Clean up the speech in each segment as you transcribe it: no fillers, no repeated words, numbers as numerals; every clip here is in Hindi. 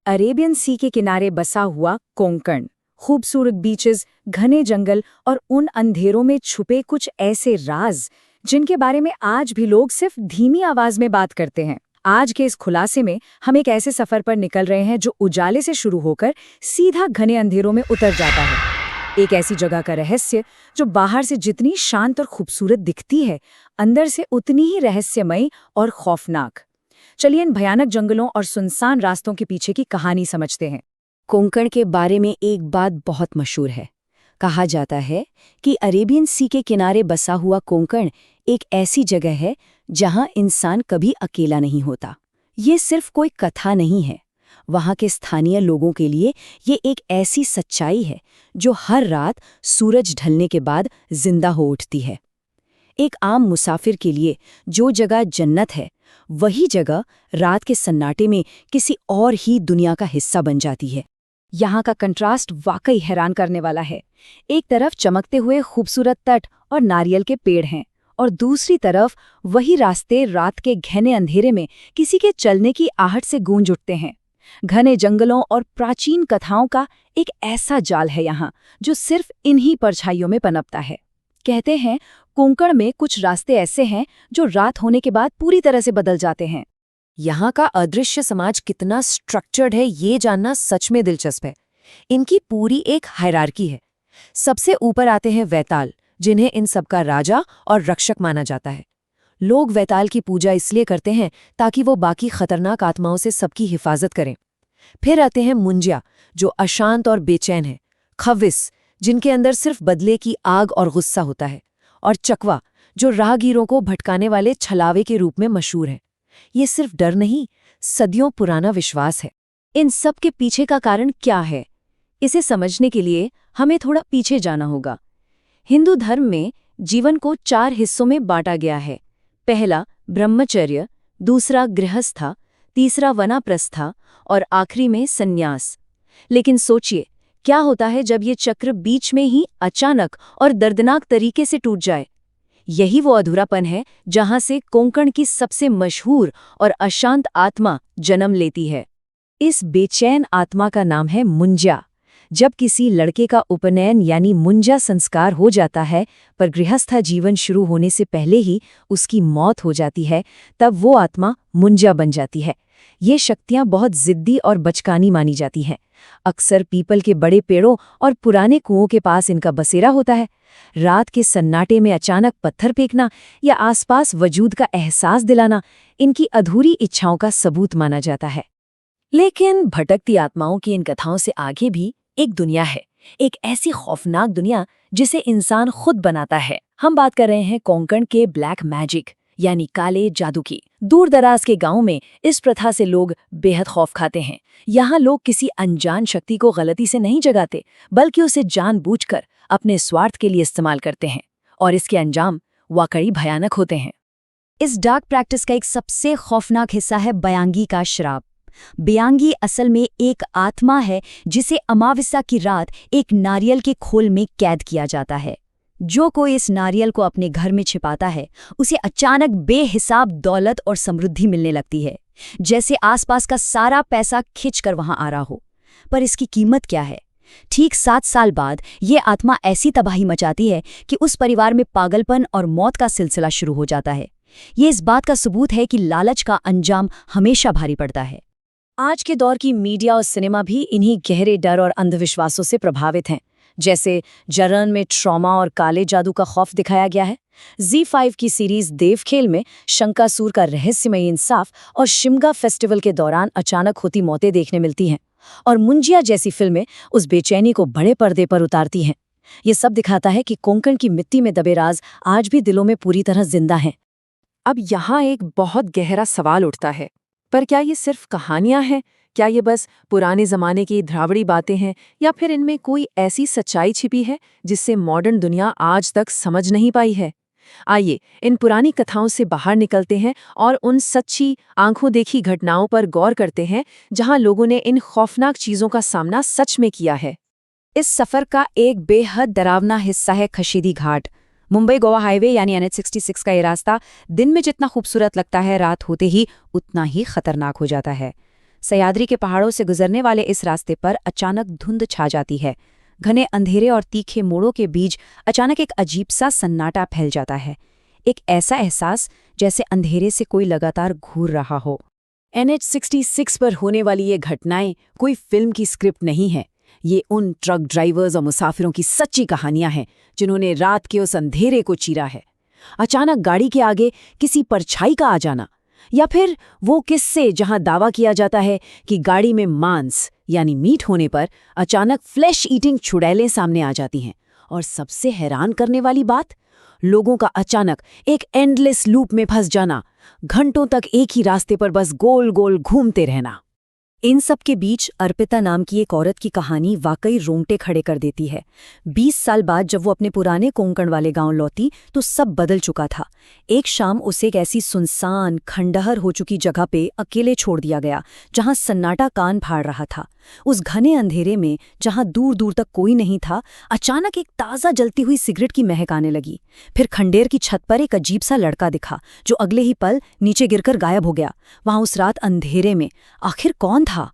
अरेबियन सी के किनारे बसा हुआ कोंकण। खूबसूरत बीचेस, घने जंगल और उन अंधेरों में छुपे कुछ ऐसे राज जिनके बारे में आज भी लोग सिर्फ धीमी आवाज में बात करते हैं। आज के इस खुलासे में हम एक ऐसे सफर पर निकल रहे हैं जो उजाले से शुरू होकर सीधा घने अंधेरों में उतर जाता है। एक ऐसी जगह का रहस्य जो बाहर से जितनी शांत और खूबसूरत दिखती है, अंदर से उतनी ही रहस्यमयी और खौफनाक। चलिए इन भयानक जंगलों और सुनसान रास्तों के पीछे की कहानी समझते हैं। कोंकण के बारे में एक बात बहुत मशहूर है। कहा जाता है कि अरेबियन सी के किनारे बसा हुआ कोंकण एक ऐसी जगह है जहां इंसान कभी अकेला नहीं होता। ये सिर्फ कोई कथा नहीं है, वहां के स्थानीय लोगों के लिए ये एक ऐसी सच्चाई है जो हर रात सूरज ढलने के बाद जिंदा हो उठती है। एक आम मुसाफिर के लिए जो जगह जन्नत है, वही जगह रात के सन्नाटे में किसी और ही दुनिया का हिस्सा बन जाती है। यहाँ का कंट्रास्ट वाकई हैरान करने वाला है। एक तरफ चमकते हुए खूबसूरत तट और नारियल के पेड़ हैं, और दूसरी तरफ वही रास्ते रात के घने अंधेरे में किसी के चलने की आहट से गूंज उठते हैं। घने जंगलों और प्राचीन कथाओं का एक ऐसा जाल है यहाँ जो सिर्फ इन्हीं परछाइयों में पनपता है। कहते हैं कोंकण में कुछ रास्ते ऐसे हैं जो रात होने के बाद पूरी तरह से बदल जाते हैं। यहाँ का अदृश्य समाज कितना स्ट्रक्चर्ड है ये जानना सच में दिलचस्प है। इनकी पूरी एक हायरार्की है। सबसे ऊपर आते हैं वैताल, जिन्हें इन सबका राजा और रक्षक माना जाता है। लोग वैताल की पूजा इसलिए करते हैं ताकि वो बाकी खतरनाक आत्माओं से सबकी हिफाजत करें। फिर आते हैं मुंजिया, जो अशांत और बेचैन है। खविस, जिनके अंदर सिर्फ बदले की आग और गुस्सा होता है। और चकवा, जो राहगीरों को भटकाने वाले छलावे के रूप में मशहूर है। ये सिर्फ डर नहीं, सदियों पुराना विश्वास है। इन सब के पीछे का कारण क्या है, इसे समझने के लिए हमें थोड़ा पीछे जाना होगा। हिंदू धर्म में जीवन को 4 हिस्सों में बांटा गया है। पहला ब्रह्मचर्य, दूसरा गृहस्था, तीसरा वनाप्रस्था और आखिरी में संन्यास। लेकिन सोचिए, क्या होता है जब ये चक्र बीच में ही अचानक और दर्दनाक तरीके से टूट जाए? यही वो अधूरापन है जहां से कोंकण की सबसे मशहूर और अशांत आत्मा जन्म लेती है। इस बेचैन आत्मा का नाम है मुंजा। जब किसी लड़के का उपनयन यानी मुंजा संस्कार हो जाता है, पर गृहस्था जीवन शुरू होने से पहले ही उसकी मौत हो जाती है, तब वो आत्मा मुंजा बन जाती है। ये शक्तियां बहुत जिद्दी और बचकानी मानी जाती हैं। अक्सर पीपल के बड़े पेड़ों और पुराने कुओं के पास इनका बसेरा होता है। रात के सन्नाटे में अचानक पत्थर फेंकना या आसपास वजूद का एहसास दिलाना इनकी अधूरी इच्छाओं का सबूत माना जाता है। लेकिन भटकती आत्माओं की इन कथाओं से आगे भी एक दुनिया है, एक ऐसी खौफनाक दुनिया जिसे इंसान खुद बनाता है। हम बात कर रहे हैं कोंकण के ब्लैक मैजिक यानी काले जादू की। दूर दराज के गांव में इस प्रथा से लोग बेहद खौफ खाते हैं। यहाँ लोग किसी अनजान शक्ति को गलती से नहीं जगाते, बल्कि उसे जानबूझकर अपने स्वार्थ के लिए इस्तेमाल करते हैं, और इसके अंजाम वाकई भयानक होते हैं। इस डार्क प्रैक्टिस का एक सबसे खौफनाक हिस्सा है बयांगी का श्राप। बयांगी असल में एक आत्मा है जिसे अमावस्या की रात एक नारियल के खोल में कैद किया जाता है। जो कोई इस नारियल को अपने घर में छिपाता है, उसे अचानक बेहिसाब दौलत और समृद्धि मिलने लगती है, जैसे आसपास का सारा पैसा खिंचकर वहां आ रहा हो। पर इसकी कीमत क्या है? ठीक 7 साल बाद ये आत्मा ऐसी तबाही मचाती है कि उस परिवार में पागलपन और मौत का सिलसिला शुरू हो जाता है। ये इस बात का सबूत है कि लालच का अंजाम हमेशा भारी पड़ता है। आज के दौर की मीडिया और सिनेमा भी इन्हीं गहरे डर और अंधविश्वासों से प्रभावित हैं। जैसे जरन में ट्रॉमा और काले जादू का खौफ दिखाया गया है। Z5 की सीरीज देवखेल में शंकासूर का रहस्यमयी इंसाफ और शिमगा फेस्टिवल के दौरान अचानक होती मौतें देखने मिलती हैं। और मुंजिया जैसी फिल्में उस बेचैनी को बड़े पर्दे पर उतारती हैं। ये सब दिखाता है कि कोंकण की मिट्टी में दबे राज आज भी दिलों में पूरी तरह जिंदा हैं। अब यहाँ एक बहुत गहरा सवाल उठता है, पर क्या ये सिर्फ कहानियां हैं? क्या ये बस पुराने जमाने की ध्रावड़ी बातें हैं, या फिर इनमें कोई ऐसी सच्चाई छिपी है जिससे मॉडर्न दुनिया आज तक समझ नहीं पाई है? आइए इन पुरानी कथाओं से बाहर निकलते हैं और उन सच्ची आंखों देखी घटनाओं पर गौर करते हैं जहां लोगों ने इन खौफनाक चीजों का सामना सच में किया है। इस सफर का एक बेहद डरावना हिस्सा है खशीदी घाट। मुंबई गोवा हाईवे यानी NH66 का ये रास्ता दिन में जितना खूबसूरत लगता है, रात होते ही उतना ही खतरनाक हो जाता है। सह्याद्री के पहाड़ों से गुजरने वाले इस रास्ते पर अचानक धुंध छा जाती है। घने अंधेरे और तीखे मोड़ों के बीच अचानक एक अजीब सा सन्नाटा फैल जाता है। एक ऐसा एहसास जैसे अंधेरे से कोई लगातार घूर रहा हो। NH-66 पर होने वाली ये घटनाएं कोई फिल्म की स्क्रिप्ट नहीं है। ये उन ट्रक ड्राइवर्स और मुसाफिरों की सच्ची कहानियां हैं जिन्होंने रात के उस अंधेरे को चीरा है। अचानक गाड़ी के आगे किसी परछाई का आ जाना, या फिर वो किस्से जहां दावा किया जाता है कि गाड़ी में मांस यानी मीट होने पर अचानक फ्लैश ईटिंग चुड़ैलें सामने आ जाती हैं। और सबसे हैरान करने वाली बात, लोगों का अचानक एक एंडलेस लूप में फंस जाना, घंटों तक एक ही रास्ते पर बस गोल गोल घूमते रहना। इन सब के बीच अर्पिता नाम की एक औरत की कहानी वाकई रोंगटे खड़े कर देती है। 20 साल बाद जब वो अपने पुराने कोंकण वाले गांव लौटी तो सब बदल चुका था। एक शाम उसे एक ऐसी सुनसान खंडहर हो चुकी जगह पे अकेले छोड़ दिया गया जहां सन्नाटा कान फाड़ रहा था। उस घने अंधेरे में जहां दूर दूर तक कोई नहीं था, अचानक एक ताज़ा जलती हुई सिगरेट की महक आने लगी। फिर खंडेर की छत पर एक अजीब सा लड़का दिखा जो अगले ही पल नीचे गिरकर गायब हो गया। वहां उस रात अंधेरे में आखिर कौन था?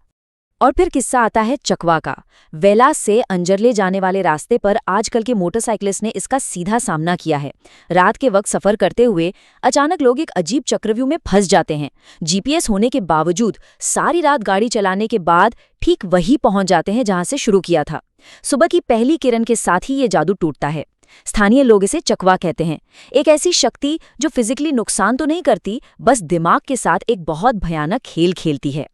और फिर किस्सा आता है चकवा का। वेला से अंजरले जाने वाले रास्ते पर आजकल के मोटरसाइकिलिस्ट ने इसका सीधा सामना किया है। रात के वक्त सफर करते हुए अचानक लोग एक अजीब चक्रव्यूह में फंस जाते हैं। जीपीएस होने के बावजूद सारी रात गाड़ी चलाने के बाद ठीक वही पहुंच जाते हैं जहां से शुरू किया था। सुबह की पहली किरण के साथ ही ये जादू टूटता है। स्थानीय लोग इसे चकवा कहते हैं, एक ऐसी शक्ति जो फिजिकली नुकसान तो नहीं करती, बस दिमाग के साथ एक बहुत भयानक खेल खेलती है।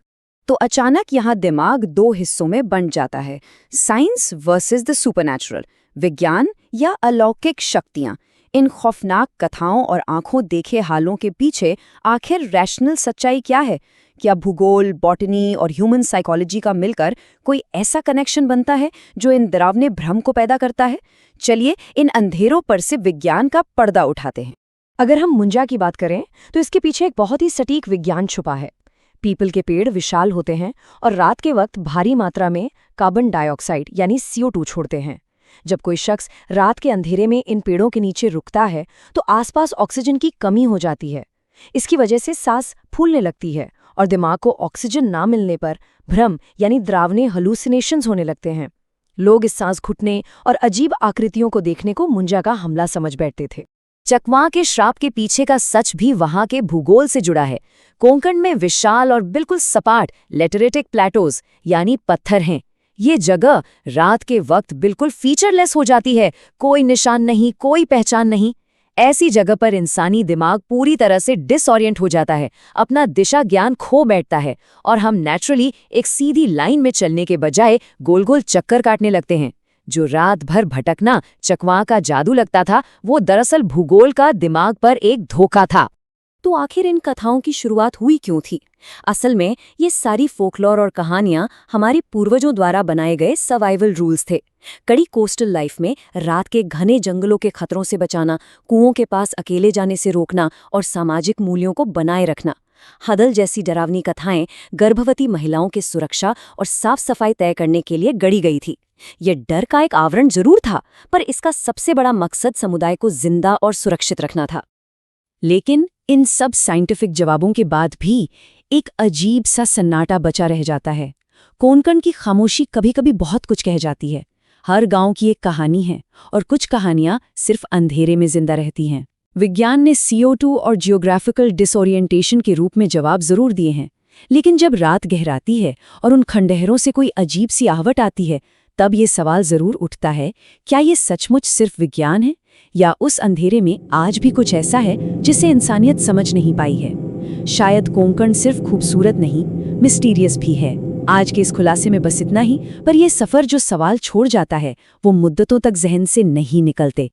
तो अचानक यहाँ दिमाग दो हिस्सों में बंट जाता है, साइंस वर्सेस द सुपरनैचुरल, विज्ञान या अलौकिक शक्तियाँ। इन खौफनाक कथाओं और आंखों देखे हालों के पीछे आखिर रैशनल सच्चाई क्या है? क्या भूगोल, बॉटनी और ह्यूमन साइकोलॉजी का मिलकर कोई ऐसा कनेक्शन बनता है जो इन डरावने भ्रम को पैदा करता है? चलिए इन अंधेरों पर से विज्ञान का पर्दा उठाते हैं। अगर हम मुंजा की बात करें तो इसके पीछे एक बहुत ही सटीक विज्ञान छुपा है। पीपल के पेड़ विशाल होते हैं और रात के वक्त भारी मात्रा में कार्बन डाइऑक्साइड यानी CO2 छोड़ते हैं। जब कोई शख्स रात के अंधेरे में इन पेड़ों के नीचे रुकता है तो आसपास ऑक्सीजन की कमी हो जाती है। इसकी वजह से सांस फूलने लगती है और दिमाग को ऑक्सीजन ना मिलने पर भ्रम यानी डरावने हलुसिनेशंस होने लगते हैं। लोग इस सांस घुटने और अजीब आकृतियों को देखने को मुंजा का हमला समझ बैठते थे। चकवा के श्राप के पीछे का सच भी वहां के भूगोल से जुड़ा है। कोंकण में विशाल और बिल्कुल सपाट लेटेरिटिक प्लेटोज यानी पत्थर हैं। ये जगह रात के वक्त बिल्कुल फीचरलेस हो जाती है, कोई निशान नहीं, कोई पहचान नहीं। ऐसी जगह पर इंसानी दिमाग पूरी तरह से डिसओरिएंट हो जाता है, अपना दिशा ज्ञान खो बैठता है और हम नेचुरली एक सीधी लाइन में चलने के बजाय गोल गोल चक्कर काटने लगते हैं। जो रात भर भटकना चकवा का जादू लगता था, वो दरअसल भूगोल का दिमाग पर एक धोखा था। तो आखिर इन कथाओं की शुरुआत हुई क्यों थी? असल में ये सारी फोकलोर और कहानियां हमारी पूर्वजों द्वारा बनाए गए सर्वाइवल रूल्स थे। कड़ी कोस्टल लाइफ में रात के घने जंगलों के खतरों से बचाना, कुओं के पास अकेले जाने से रोकना और सामाजिक मूल्यों को बनाए रखना। हदल जैसी डरावनी कथाएं गर्भवती महिलाओं की सुरक्षा और साफ सफाई तय करने के लिए गढ़ी गई थी। यह डर का एक आवरण जरूर था, पर इसका सबसे बड़ा मकसद समुदाय को जिंदा और सुरक्षित रखना था। लेकिन इन सब साइंटिफिक जवाबों के बाद भी एक अजीब सा सन्नाटा बचा रह जाता है। कोंकण की खामोशी कभी-कभी बहुत कुछ कह जाती है। हर गांव की एक कहानी है और कुछ कहानियां सिर्फ अंधेरे में जिंदा रहती हैं। विज्ञान ने CO2 और जियोग्राफिकल डिसओरिएंटेशन के रूप में जवाब जरूर दिए हैं, लेकिन जब रात गहराती है और उन खंडहरों से कोई अजीब सी आहवट आती है, तब ये सवाल जरूर उठता है, क्या ये सचमुच सिर्फ विज्ञान है या उस अंधेरे में आज भी कुछ ऐसा है जिसे इंसानियत समझ नहीं पाई है? शायद कोंकण सिर्फ खूबसूरत नहीं, मिस्टीरियस भी है। आज के इस खुलासे में बस इतना ही, पर यह सफ़र जो सवाल छोड़ जाता है वो मुद्दतों तक जहन से नहीं निकलते।